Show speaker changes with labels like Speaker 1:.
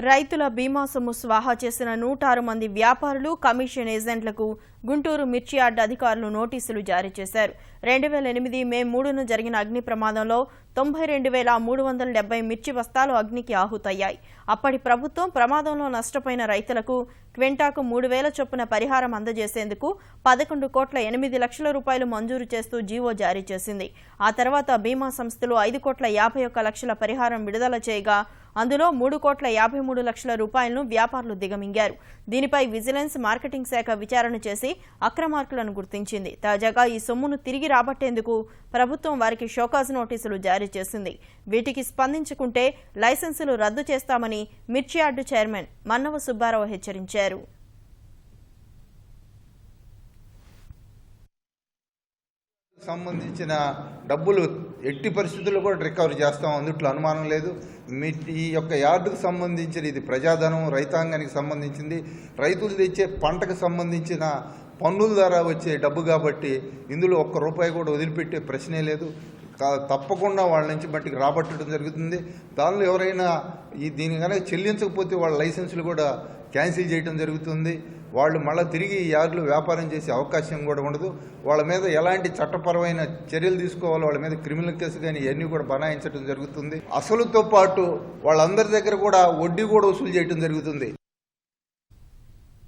Speaker 1: రైతుల బీమా సొమ్ము స్వాహా చేసిన 106 మంది వ్యాపారులు, కమిషన్ ఏజెంట్లకు గుంటూరు మిర్చి యార్డ్ అధికారులు నోటీసులు జారీ చేశారు. 2008 మే 3న జరిగిన అగ్ని ప్రమాదంలో 92,370 మిర్చి బస్తాలు అగ్నికి ఆహుతయ్యాయి. అప్పటి ప్రభుత్వం ప్రమాదంలో నష్టపోయిన రైతులకు క్వింటాకు 3,000 చొప్పున పరిహారం అందజేసేందుకు 11 కోట్ల 8 లక్షల రూపాయలు మంజూరు చేస్తూ జీవో జారీ చేసింది. ఆ తర్వాత బీమా సంస్థలు 5 కోట్ల 51 లక్షల పరిహారం విడుదల చేయగా అందులో 3 కోట్ల 53 లక్షల రూపాయలను వ్యాపారులు దిగమింగారు. దీనిపై విజిలెన్స్, మార్కెటింగ్ శాఖ విచారణ చేసి అక్రమార్కులను గుర్తించింది. తాజాగా ఈ సొమ్మును తిరిగి రాబట్టేందుకు ప్రభుత్వం వారికి షోకాజ్ నోటీసులు జారీ చేసింది. వీటికి స్పందించుకుంటే లైసెన్సులు రద్దు చేస్తామని మిర్చి యార్డు చైర్మన్ మన్నవ సుబ్బారావు హెచ్చరించారు.
Speaker 2: సంబంధించిన డబ్బులు ఎట్టి పరిస్థితుల్లో కూడా రికవరీ చేస్తాం, అందుట్లో అనుమానం లేదు. ఈ యొక్క యార్డుకు సంబంధించిన ఇది ప్రజాధనం, రైతాంగానికి సంబంధించింది, రైతులు తెచ్చే పంటకు సంబంధించిన పన్నుల ద్వారా వచ్చే డబ్బు కాబట్టి ఇందులో ఒక్క రూపాయి కూడా వదిలిపెట్టే ప్రశ్నే లేదు. తప్పకుండా వాళ్ళ నుంచి మట్టికి రాబట్టడం జరుగుతుంది. దానిలో ఎవరైనా దీని కనుక చెల్లించకపోతే వాళ్ళ లైసెన్సులు కూడా క్యాన్సిల్ చేయడం జరుగుతుంది. వాళ్ళు మళ్ళీ తిరిగి ఈ యార్డులో వ్యాపారం చేసే అవకాశం కూడా ఉండదు. వాళ్ళ మీద ఎలాంటి చట్టపరమైన చర్యలు తీసుకోవాలో, వాళ్ళ మీద క్రిమినల్ కేసు కానీ ఇవన్నీ కూడా బనాయించడం జరుగుతుంది. అసలుతో పాటు వాళ్ళందరి దగ్గర కూడా వడ్డీ కూడా వసూలు చేయడం జరుగుతుంది.